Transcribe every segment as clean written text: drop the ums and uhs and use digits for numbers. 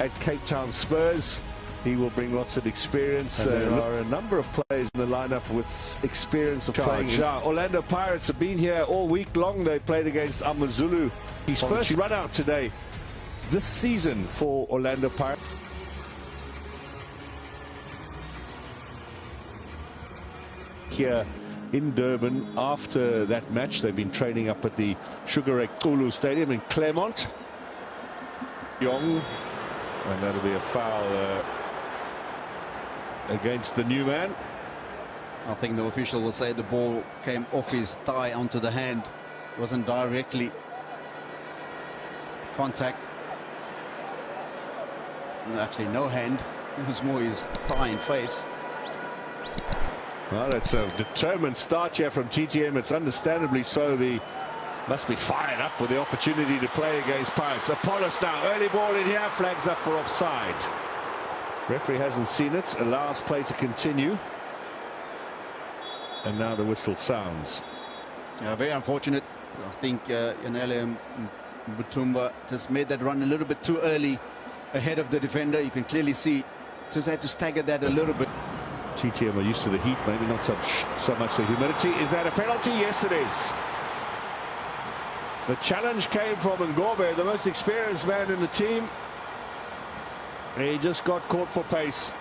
at Cape Town Spurs. He will bring lots of experience. There are a number of players in the lineup with experience of playing. Tsha. Orlando Pirates have been here all week long. They played against AmaZulu. His first run out today this season for Orlando Pirates. Here in Durban, after that match, they've been training up at the Sugar Kulu Stadium in Claremont. Young, and that'll be a foul against the new man. I think the official will say the ball came off his thigh onto the hand. It wasn't directly contact. Actually, no hand. It was more his thigh and face. Well, it's a determined start here from TTM. It's understandably so. They must be fired up with the opportunity to play against Pirates. Apollos now, early ball in here, flags up for offside. Referee hasn't seen it, allows play to continue. And now the whistle sounds. Yeah, very unfortunate. I think Yanele Mutumba just made that run a little bit too early ahead of the defender. You can clearly see just had to stagger that a little bit. TTM are used to the heat, maybe not so much the humidity. Is that a penalty? Yes, it is. The challenge came from Ngobe, the most experienced man in the team. He just got caught for pace.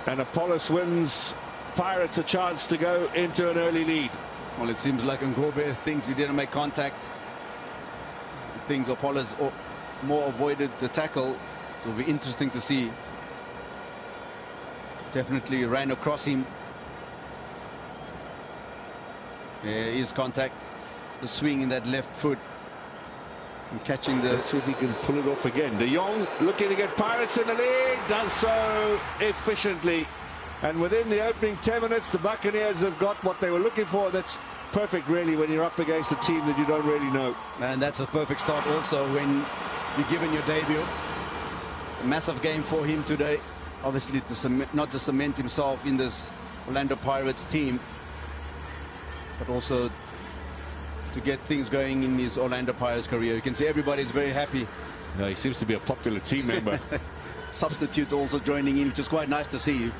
And Apollos wins Pirates a chance to go into an early lead. Well, it seems like Ngobe thinks he didn't make contact. He thinks Apollos more avoided the tackle. It will be interesting to see. Definitely ran across him. There is contact. The swing in that left foot. And catching the... Let's see if he can pull it off again. De Jong looking to get Pirates in the lead. Does so efficiently. And within the opening 10 minutes, the Buccaneers have got what they were looking for. That's perfect, really, when you're up against a team that you don't really know. And that's a perfect start also when you're given your debut. A massive game for him today. Obviously, not to cement himself in this Orlando Pirates team, but also to get things going in his Orlando Pirates career. You can see everybody's very happy. No, he seems to be a popular team member. Substitutes also joining in, which is quite nice to see.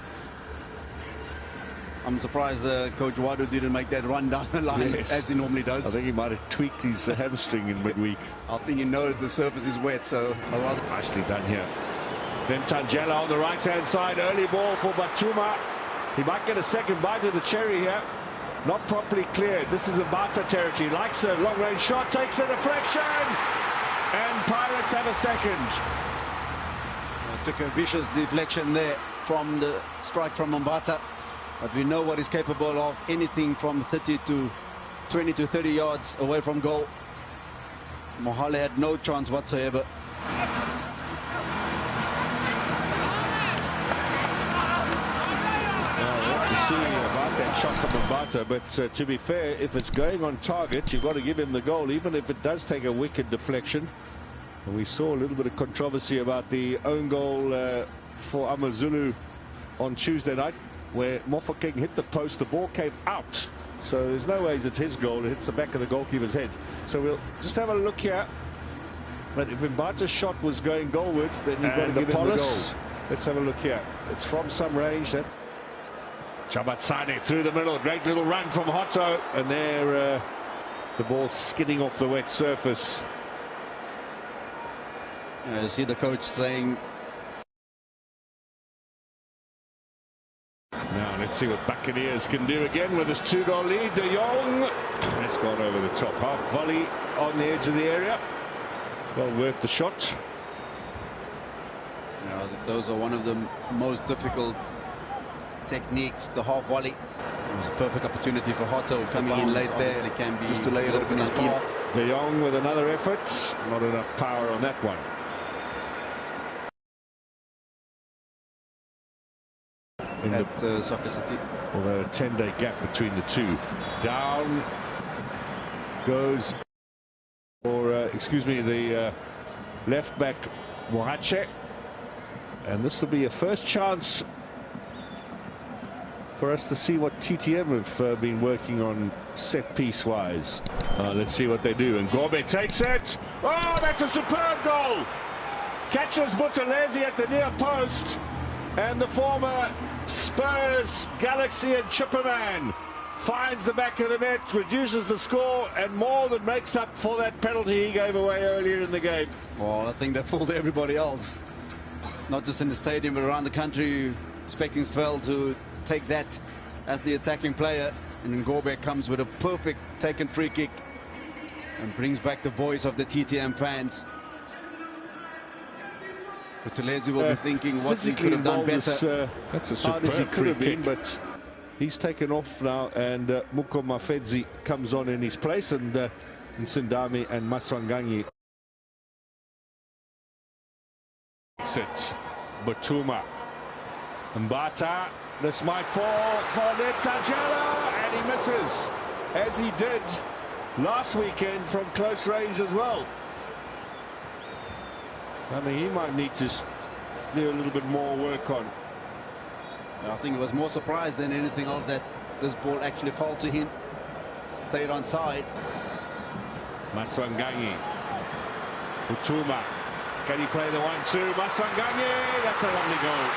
I'm surprised Coach Wadu didn't make that run down the line as he normally does. I think he might have tweaked his hamstring in midweek. I think he knows the surface is wet, so rather nicely done here. Then Tangela on the right-hand side, early ball for Batuma. He might get a second bite of the cherry here. Not properly cleared. This is a Bata territory. Likes a long-range shot, takes a deflection, and Pirates have a second. Took a vicious deflection there from the strike from Mbata, but we know what he's capable of. Anything from 20 to 30 yards away from goal. Mohale had no chance whatsoever. See about that shot from Mbata, but to be fair, if it's going on target, you've got to give him the goal, even if it does take a wicked deflection. And we saw a little bit of controversy about the own goal for AmaZulu on Tuesday night, where Mofokeng hit the post, the ball came out. So there's no ways it's his goal, it hits the back of the goalkeeper's head. So we'll just have a look here. But if Mbata's shot was going goalward, then you've got to give him the goal. Let's have a look here. It's from some range. Chabatsane through the middle, great little run from Hotto, and there the ball skidding off the wet surface. You see the coach saying... Now let's see what Buccaneers can do again with this 2-goal lead. De Jong, it's gone over the top. Half volley on the edge of the area. Well worth the shot. Those are one of the most difficult techniques, the half volley. It was a perfect opportunity for Hotto coming in late there. It can be just to lay it off in his path. De Jong with another effort. Not enough power on that one. At Soccer City. Although a 10-day gap between the two. Down goes, the left back Mohache. And this will be a first chance for us to see what TTM have been working on set piece wise. Let's see what they do. And Ngobe takes it. Oh, that's a superb goal. catches Buthelezi at the near post, and the former Spurs, Galaxy and Chipperman finds the back of the net, reduces the score, and more than makes up for that penalty he gave away earlier in the game. Well, I think they fooled everybody else, not just in the stadium but around the country, expecting Svel to take that as the attacking player, and Ngorbe comes with a perfect taken free kick and brings back the voice of the TTM fans. Buthelezi will be thinking what he could have done better. That's a superb free kick, but he's taken off now, and Muko Mafedzi comes on in his place, and Nsindami and Maswanganyi. Sit Batuma, Mbata, this might fall for Nedbank, and he misses, as he did last weekend from close range as well. I mean, he might need to do a little bit more work on. I think it was more surprised than anything else that this ball actually fell to him. Stayed on side. Maswanganyi, Butuma, can he play the 1-2? Maswanganyi, that's a lovely goal.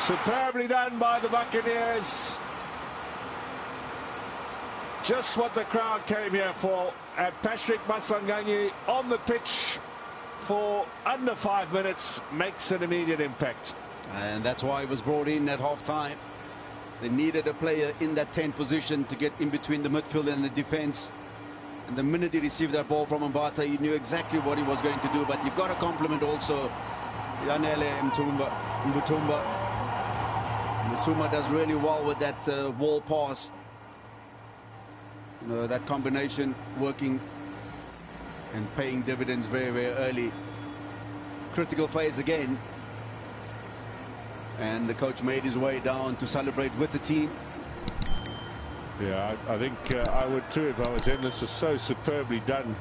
Superbly done by the Buccaneers. Just what the crowd came here for. And Patrick Maswanganyi on the pitch for under 5 minutes makes an immediate impact. And that's why he was brought in at half-time. They needed a player in that 10 position to get in between the midfield and the defence. And the minute he received that ball from Mbata, he knew exactly what he was going to do. But you've got to compliment also Yanele Mutumba. Mutumba does really well with that wall pass. You know, that combination working and paying dividends very, very early. Critical phase again. And the coach made his way down to celebrate with the team. Yeah, I think I would too if I was him. This is so superbly done.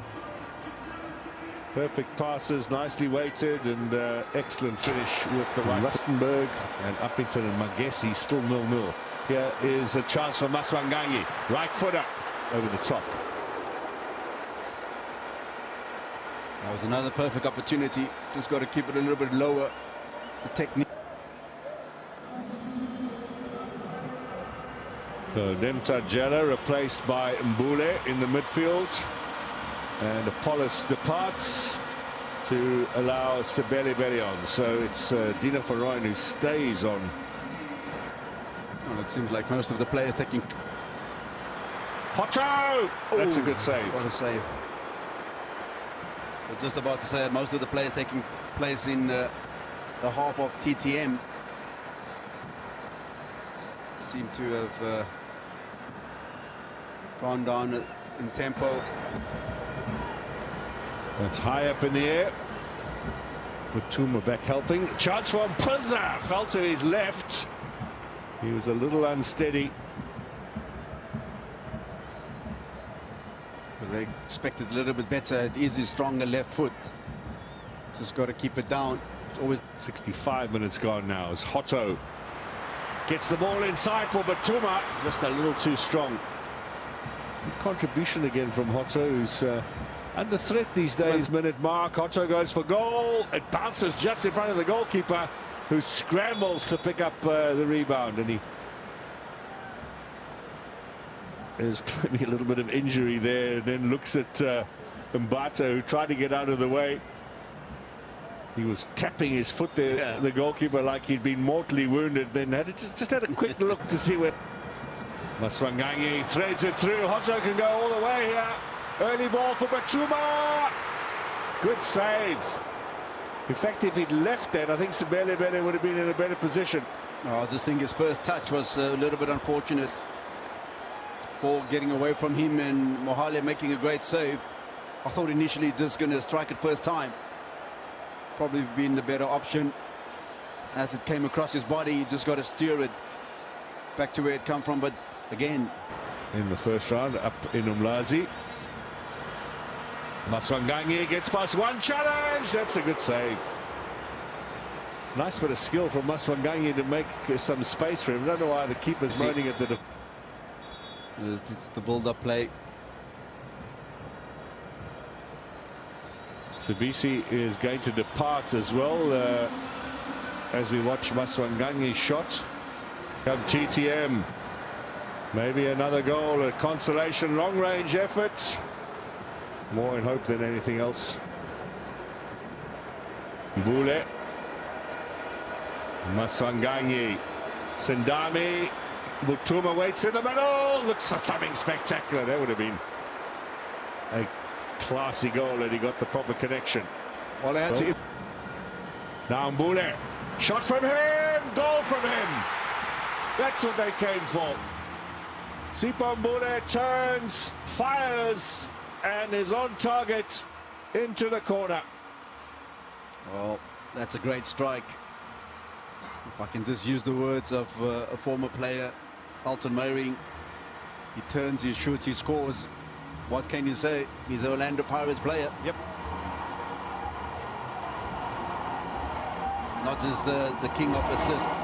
Perfect passes, nicely weighted, and excellent finish with the right. Rustenburg and Uppington and Magesi still 0-0. Here is a chance for Maswanganyi. Right footer over the top. That was another perfect opportunity. Just got to keep it a little bit lower. The technique. So Demtajela replaced by Mbule in the midfield, and Apollos departs to allow Sibeli on. So it's Dina Faroin who stays on. Well, it seems like most of the players taking. Hotto! That's a good save. What a save. I was just about to say most of the players taking place in the half of TTM seem to have gone down in tempo. That's high up in the air. Butuma back helping. Chance from Punza. Fell to his left. He was a little unsteady. They expected a little bit better. It is his stronger left foot. Just got to keep it down. It's always 65 minutes gone now as Hotto gets the ball inside for Butuma. Just a little too strong. Good contribution again from Hotto, who's under threat these days. Minute mark. Hotto goes for goal. It bounces just in front of the goalkeeper, who scrambles to pick up the rebound, and he is claiming a little bit of injury there, and then looks at Mbata, who tried to get out of the way. He was tapping his foot there, yeah. The goalkeeper, like he'd been mortally wounded. Then just had a quick look to see where. Maswanganyi threads it through. Hotto can go all the way here. Early ball for Butuma. Good save. In fact, if he'd left that, I think Sibeli would have been in a better position. Oh, I just think his first touch was a little bit unfortunate. Ball getting away from him and Mohale making a great save. I thought initially just going to strike it first time. Probably been the better option. As it came across his body, he just got to steer it back to where it come from. But again, in the first round, up in Umlazi. Maswanganyi gets past one challenge. That's a good save. Nice bit of skill from Maswanganyi to make some space for him. I don't know why the keeper's moaning at the. It's the build-up play. Sabisi is going to depart as well as we watch Maswanganyi's shot. Come TTM. Maybe another goal, a consolation long-range effort. More in hope than anything else. Mbule. Maswanganyi. Sindami. Butuma waits in the middle. Looks for something spectacular. That would have been a classy goal, and he got the proper connection. Well, now Mbule. Shot from him. Goal from him. That's what they came for. Sipho Mbule turns, fires, and is on target into the corner. Well, that's a great strike. If I can just use the words of a former player, Alton Meyering, he turns, he shoots, he scores. What can you say? He's an Orlando Pirates player. Yep. Not just the king of assists.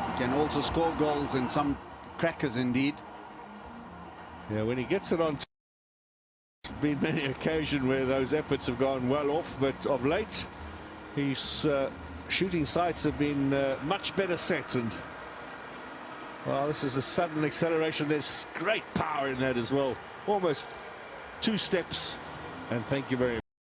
He can also score goals, and some crackers indeed. Yeah, when he gets it on, been many occasions where those efforts have gone well off, but of late his shooting sights have been much better set. And well, this is a sudden acceleration. There's great power in that as well. Almost 2 steps. And thank you very much.